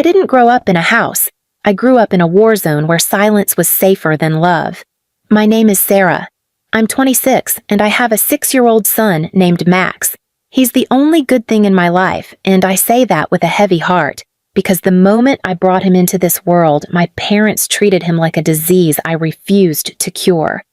I didn't grow up in a house. I grew up in a war zone where silence was safer than love. My name is Sarah. I'm 26, and I have a 6-year-old son named Max. He's the only good thing in my life, and I say that with a heavy heart, because the moment I brought him into this world, my parents treated him like a disease I refused to cure.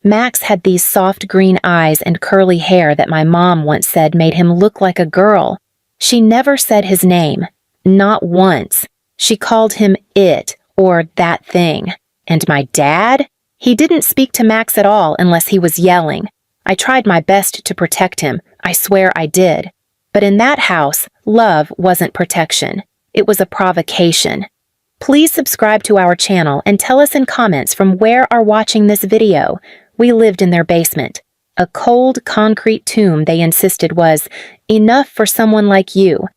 Max had these soft green eyes and curly hair that my mom once said made him look like a girl. She never said his name, not once. She called him it, or that thing. And my dad? He didn't speak to Max at all unless he was yelling. I tried my best to protect him, I swear I did. But in that house, love wasn't protection. It was a provocation. Please subscribe to our channel and tell us in comments from where are watching this video. We lived in their basement. A cold, concrete tomb they insisted was enough for someone like you.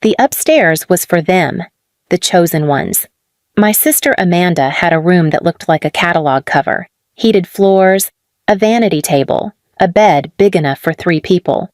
The upstairs was for them, the chosen ones. My sister Amanda had a room that looked like a catalog cover. Heated floors, a vanity table, a bed big enough for 3 people.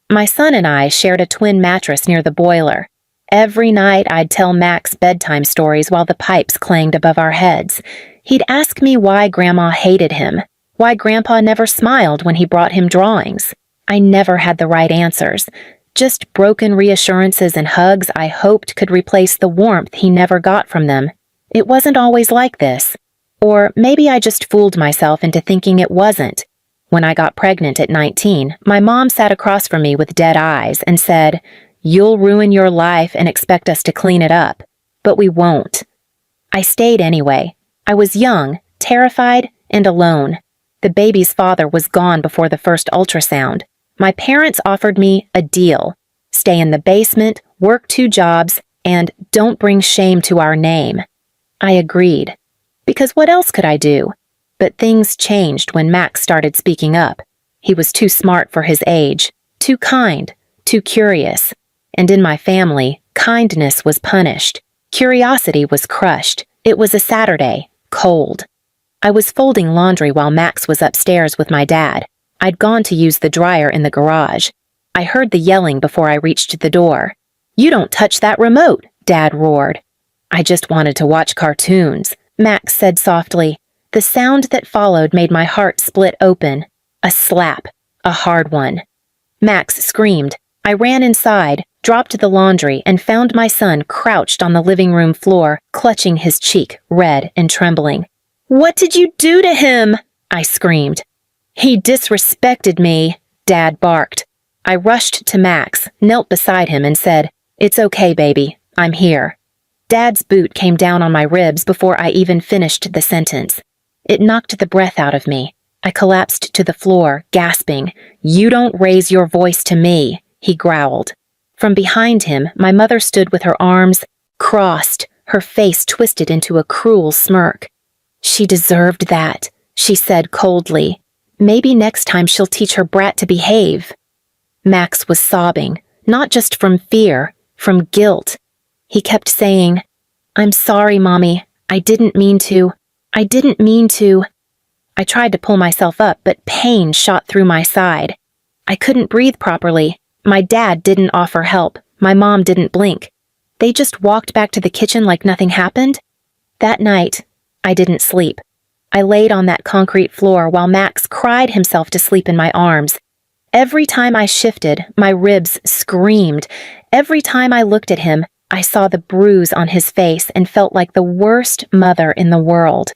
My son and I shared a twin mattress near the boiler. Every night I'd tell Max bedtime stories while the pipes clanged above our heads. He'd ask me why Grandma hated him, why Grandpa never smiled when he brought him drawings. I never had the right answers. Just broken reassurances and hugs I hoped could replace the warmth he never got from them. It wasn't always like this. Or maybe I just fooled myself into thinking it wasn't. When I got pregnant at 19, my mom sat across from me with dead eyes and said, "You'll ruin your life and expect us to clean it up. But we won't." I stayed anyway. I was young, terrified, and alone. The baby's father was gone before the first ultrasound. My parents offered me a deal. Stay in the basement, work 2 jobs, and don't bring shame to our name. I agreed. Because what else could I do? But things changed when Max started speaking up. He was too smart for his age, too kind, too curious. And in my family, kindness was punished. Curiosity was crushed. It was a Saturday, cold. I was folding laundry while Max was upstairs with my dad. I'd gone to use the dryer in the garage. I heard the yelling before I reached the door. "You don't touch that remote," Dad roared. "I just wanted to watch cartoons," Max said softly. The sound that followed made my heart split open. A slap. A hard one. Max screamed. I ran inside, dropped the laundry, and found my son crouched on the living room floor, clutching his cheek, red and trembling. "What did you do to him?" I screamed. "He disrespected me," Dad barked. I rushed to Max, knelt beside him, and said, "It's okay, baby. I'm here." Dad's boot came down on my ribs before I even finished the sentence. It knocked the breath out of me. I collapsed to the floor, gasping. "You don't raise your voice to me," he growled. From behind him, my mother stood with her arms crossed, her face twisted into a cruel smirk. "She deserved that," she said coldly. "Maybe next time she'll teach her brat to behave." Max was sobbing, not just from fear, from guilt. He kept saying, "I'm sorry, Mommy. I didn't mean to. I didn't mean to." I tried to pull myself up, but pain shot through my side. I couldn't breathe properly. My dad didn't offer help. My mom didn't blink. They just walked back to the kitchen like nothing happened. That night, I didn't sleep. I laid on that concrete floor while Max cried himself to sleep in my arms. Every time I shifted, my ribs screamed. Every time I looked at him, I saw the bruise on his face and felt like the worst mother in the world.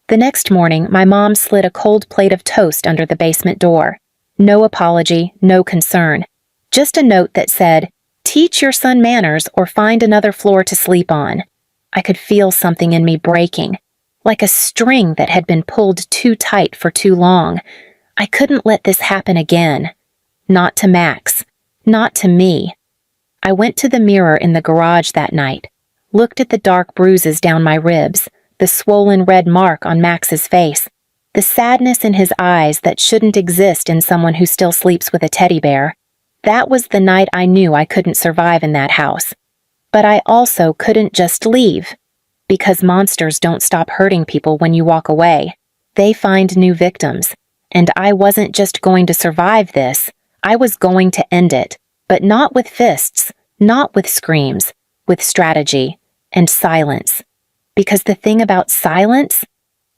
The next morning, my mom slid a cold plate of toast under the basement door. No apology, no concern. Just a note that said, "Teach your son manners or find another floor to sleep on." I could feel something in me breaking, like a string that had been pulled too tight for too long. I couldn't let this happen again. Not to Max. Not to me. I went to the mirror in the garage that night, looked at the dark bruises down my ribs, the swollen red mark on Max's face, the sadness in his eyes that shouldn't exist in someone who still sleeps with a teddy bear. That was the night I knew I couldn't survive in that house. But I also couldn't just leave. Because monsters don't stop hurting people when you walk away. They find new victims. And I wasn't just going to survive this. I was going to end it. But not with fists, not with screams, with strategy. and silence. Because the thing about silence,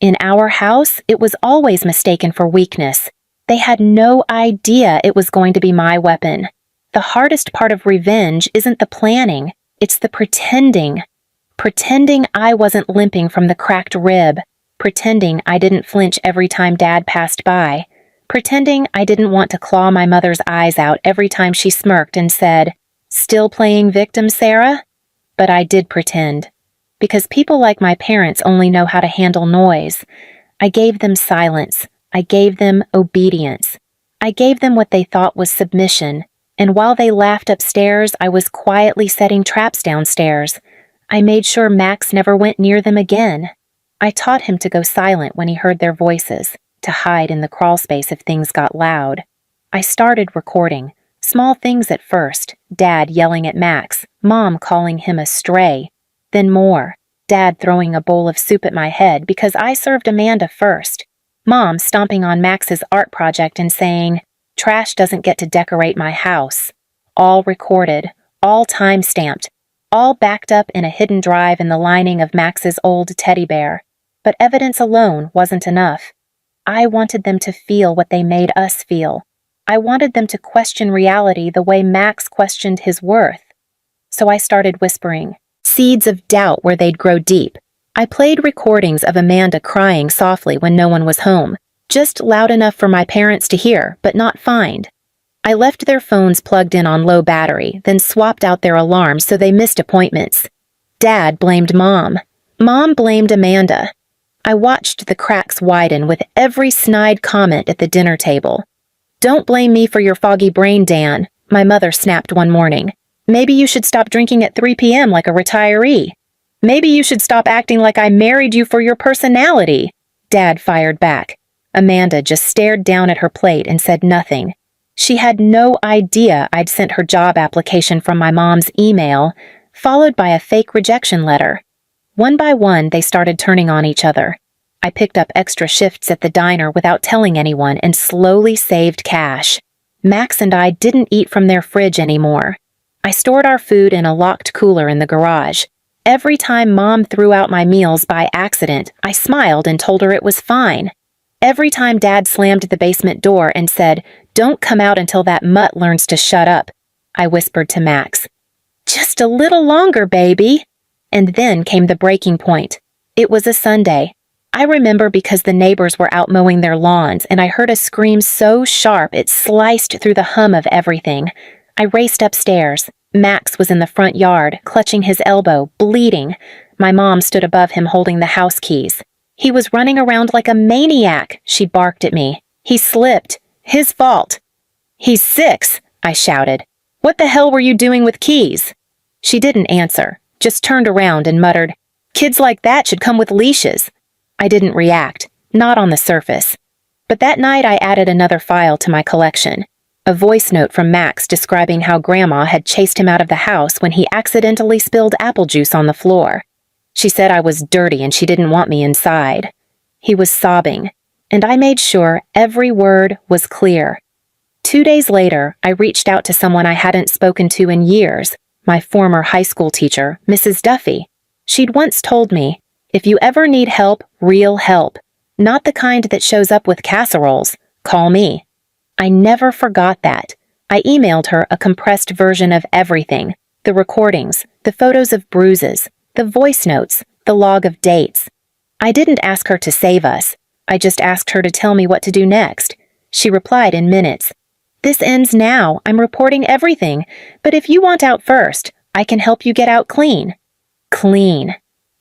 in our house, it was always mistaken for weakness. They had no idea it was going to be my weapon. The hardest part of revenge isn't the planning, it's the pretending. Pretending I wasn't limping from the cracked rib. Pretending I didn't flinch every time Dad passed by. Pretending I didn't want to claw my mother's eyes out every time she smirked and said, "Still playing victim, Sarah?" But I did pretend. Because people like my parents only know how to handle noise. I gave them silence. I gave them obedience. I gave them what they thought was submission. And while they laughed upstairs, I was quietly setting traps downstairs. I made sure Max never went near them again. I taught him to go silent when he heard their voices, to hide in the crawlspace if things got loud. I started recording. Small things at first, Dad yelling at Max, Mom calling him a stray. Then more, Dad throwing a bowl of soup at my head because I served Amanda first. Mom stomping on Max's art project and saying, "Trash doesn't get to decorate my house." All recorded, all time-stamped, all backed up in a hidden drive in the lining of Max's old teddy bear. But evidence alone wasn't enough. I wanted them to feel what they made us feel. I wanted them to question reality the way Max questioned his worth. So I started whispering, seeds of doubt where they'd grow deep. I played recordings of Amanda crying softly when no one was home, just loud enough for my parents to hear, but not find. I left their phones plugged in on low battery, then swapped out their alarms so they missed appointments. Dad blamed Mom. Mom blamed Amanda. I watched the cracks widen with every snide comment at the dinner table. "Don't blame me for your foggy brain, Dan," my mother snapped one morning. "Maybe you should stop drinking at 3 p.m. like a retiree. Maybe you should stop acting like I married you for your personality," Dad fired back. Amanda just stared down at her plate and said nothing. She had no idea I'd sent her job application from my mom's email, followed by a fake rejection letter. One by one, they started turning on each other. I picked up extra shifts at the diner without telling anyone and slowly saved cash. Max and I didn't eat from their fridge anymore. I stored our food in a locked cooler in the garage. Every time Mom threw out my meals by accident, I smiled and told her it was fine. Every time Dad slammed the basement door and said, "Don't come out until that mutt learns to shut up," I whispered to Max, "Just a little longer, baby." And then came the breaking point. It was a Sunday. I remember because the neighbors were out mowing their lawns and I heard a scream so sharp it sliced through the hum of everything. I raced upstairs. Max was in the front yard, clutching his elbow, bleeding. My mom stood above him holding the house keys. "He was running around like a maniac," she barked at me. "He slipped. His fault." "He's 6, I shouted. "What the hell were you doing with keys?" She didn't answer, just turned around and muttered, "Kids like that should come with leashes." I didn't react, not on the surface. But that night I added another file to my collection. A voice note from Max describing how Grandma had chased him out of the house when he accidentally spilled apple juice on the floor. She said I was dirty and she didn't want me inside. He was sobbing, and I made sure every word was clear. 2 days later, I reached out to someone I hadn't spoken to in years, my former high school teacher, Mrs. Duffy. She'd once told me, "If you ever need help, real help, not the kind that shows up with casseroles, call me." I never forgot that. I emailed her a compressed version of everything, the recordings, the photos of bruises, the voice notes, the log of dates. I didn't ask her to save us. I just asked her to tell me what to do next. She replied in minutes. "This ends now. I'm reporting everything. But if you want out first, I can help you get out clean." Clean.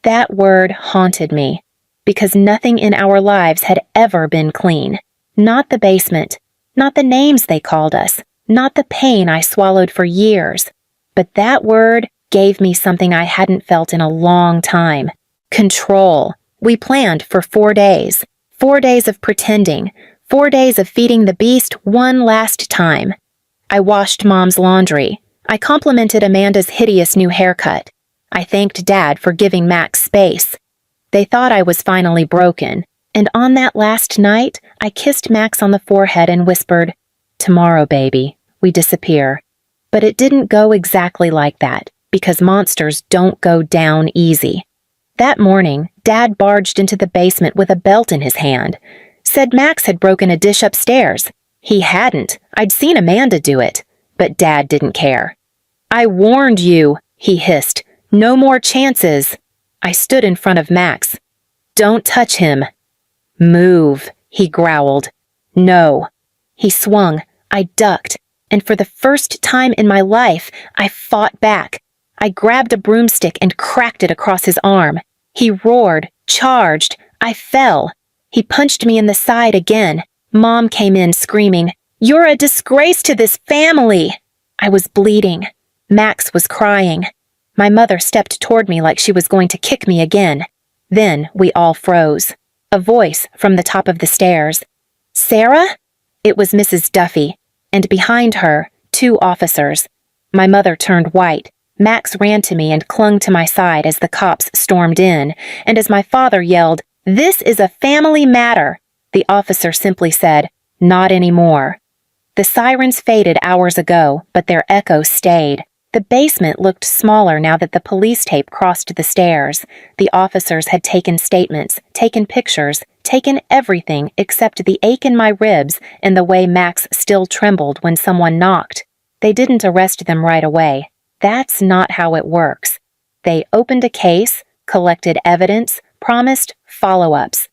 That word haunted me. Because nothing in our lives had ever been clean. Not the basement. Not the names they called us. Not the pain I swallowed for years. But that word gave me something I hadn't felt in a long time. Control. We planned for 4 days. 4 days of pretending. 4 days of feeding the beast one last time. I washed Mom's laundry. I complimented Amanda's hideous new haircut. I thanked Dad for giving Max space. They thought I was finally broken, and on that last night, I kissed Max on the forehead and whispered, "Tomorrow, baby, we disappear." But it didn't go exactly like that. because monsters don't go down easy. That morning, Dad barged into the basement with a belt in his hand. Said Max had broken a dish upstairs. He hadn't. I'd seen Amanda do it. But Dad didn't care. "I warned you," he hissed. "No more chances." I stood in front of Max. "Don't touch him." "Move," he growled. "No." He swung. I ducked. And for the first time in my life, I fought back. I grabbed a broomstick and cracked it across his arm. He roared, charged. I fell. He punched me in the side again. Mom came in screaming, "You're a disgrace to this family!" I was bleeding. Max was crying. My mother stepped toward me like she was going to kick me again. Then we all froze. A voice from the top of the stairs. "Sarah?" It was Mrs. Duffy, and behind her, 2 officers. My mother turned white. Max ran to me and clung to my side as the cops stormed in, and as my father yelled, "This is a family matter," the officer simply said, "Not anymore." The sirens faded hours ago, but their echo stayed. The basement looked smaller now that the police tape crossed the stairs. The officers had taken statements, taken pictures, taken everything except the ache in my ribs and the way Max still trembled when someone knocked. They didn't arrest them right away. That's not how it works. They opened a case, collected evidence, promised follow-ups.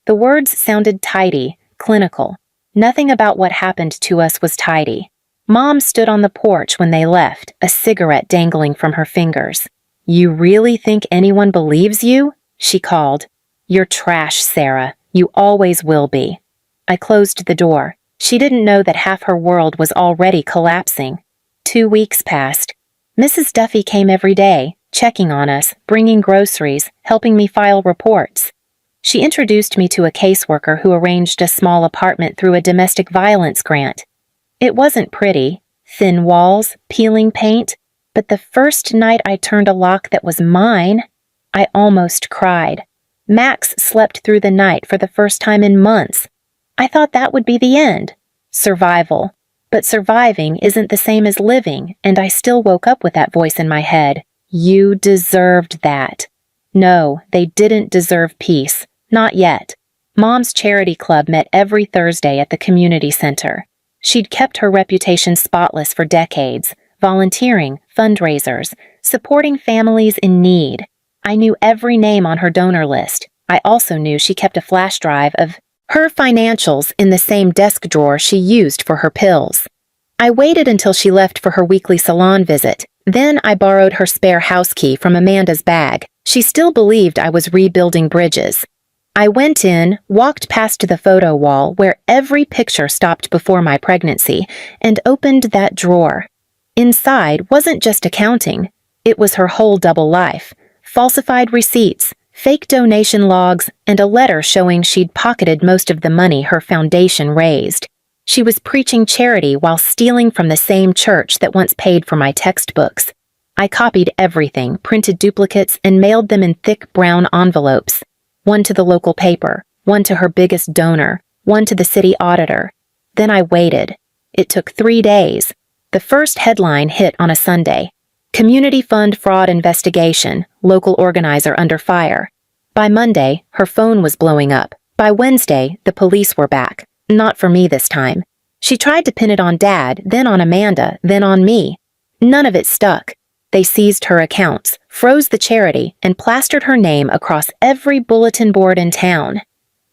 The words sounded tidy, clinical. Nothing about what happened to us was tidy. Mom stood on the porch when they left, a cigarette dangling from her fingers. "You really think anyone believes you?" she called. "You're trash, Sarah. You always will be." I closed the door. She didn't know that half her world was already collapsing. 2 weeks passed. Mrs. Duffy came every day, checking on us, bringing groceries, helping me file reports. She introduced me to a caseworker who arranged a small apartment through a domestic violence grant. It wasn't pretty, thin walls, peeling paint, but the first night I turned a lock that was mine, I almost cried. Max slept through the night for the first time in months. I thought that would be the end. Survival. But surviving isn't the same as living, and I still woke up with that voice in my head. You deserved that. No, they didn't deserve peace. Not yet. Mom's charity club met every Thursday at the community center. She'd kept her reputation spotless for decades, volunteering, fundraisers, supporting families in need. I knew every name on her donor list. I also knew she kept a flash drive of her financials in the same desk drawer she used for her pills. I waited until she left for her weekly salon visit. Then I borrowed her spare house key from Amanda's bag. She still believed I was rebuilding bridges. I went in, walked past the photo wall where every picture stopped before my pregnancy, and opened that drawer. Inside wasn't just accounting. It was her whole double life. Falsified receipts, fake donation logs, and a letter showing she'd pocketed most of the money her foundation raised. She was preaching charity while stealing from the same church that once paid for my textbooks. I copied everything, printed duplicates, and mailed them in thick brown envelopes. One to the local paper, one to her biggest donor, one to the city auditor. Then I waited. It took 3 days. The first headline hit on a Sunday. Community Fund Fraud Investigation, local organizer under fire. By Monday, her phone was blowing up. By Wednesday, the police were back. Not for me this time. She tried to pin it on Dad, then on Amanda, then on me. None of it stuck. They seized her accounts, froze the charity, and plastered her name across every bulletin board in town.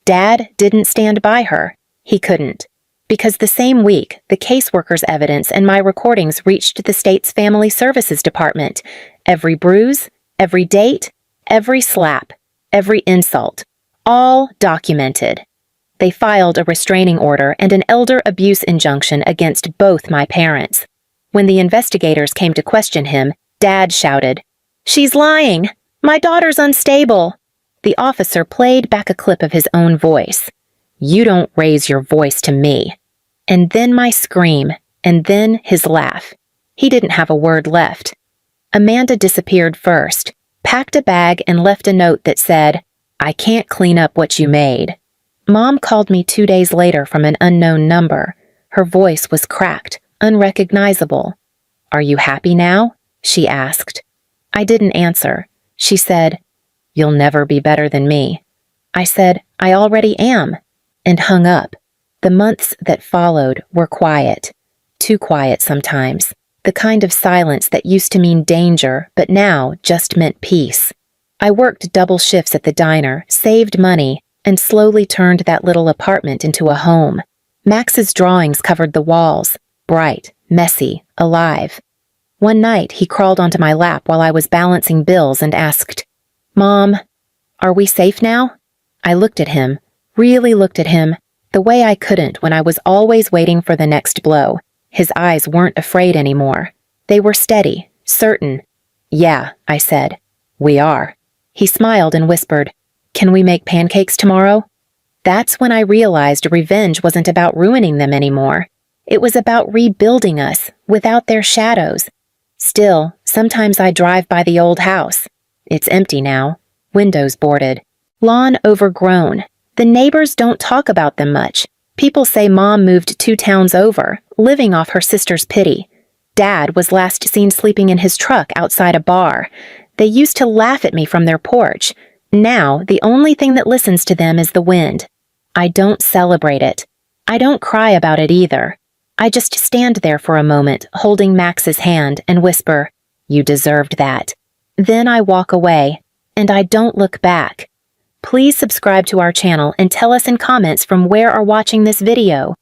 Dad didn't stand by her. He couldn't. Because the same week, the caseworker's evidence and my recordings reached the state's Family Services Department. Every bruise, every date, every slap, every insult. All documented. They filed a restraining order and an elder abuse injunction against both my parents. When the investigators came to question him, Dad shouted, "She's lying! My daughter's unstable!" The officer played back a clip of his own voice. "You don't raise your voice to me." And then my scream, and then his laugh. He didn't have a word left. Amanda disappeared first, packed a bag and left a note that said, "I can't clean up what you made." Mom called me 2 days later from an unknown number. Her voice was cracked, unrecognizable. "Are you happy now?" she asked. I didn't answer. She said, "You'll never be better than me." I said, "I already am," and hung up. The months that followed were quiet. Too quiet sometimes. The kind of silence that used to mean danger, but now just meant peace. I worked double shifts at the diner, saved money, and slowly turned that little apartment into a home. Max's drawings covered the walls, bright, messy, alive. One night, he crawled onto my lap while I was balancing bills and asked, "Mom, are we safe now?" I looked at him, really looked at him, the way I couldn't when I was always waiting for the next blow. His eyes weren't afraid anymore. They were steady, certain. "Yeah," I said. "We are." He smiled and whispered, "Can we make pancakes tomorrow?" That's when I realized revenge wasn't about ruining them anymore. It was about rebuilding us, without their shadows. Still, sometimes I drive by the old house. It's empty now. Windows boarded. Lawn overgrown. The neighbors don't talk about them much. People say Mom moved 2 towns over, living off her sister's pity. Dad was last seen sleeping in his truck outside a bar. They used to laugh at me from their porch. Now, the only thing that listens to them is the wind. I don't celebrate it. I don't cry about it either. I just stand there for a moment, holding Max's hand, and whisper, "You deserved that." Then I walk away, and I don't look back. Please subscribe to our channel and tell us in comments from where are watching this video.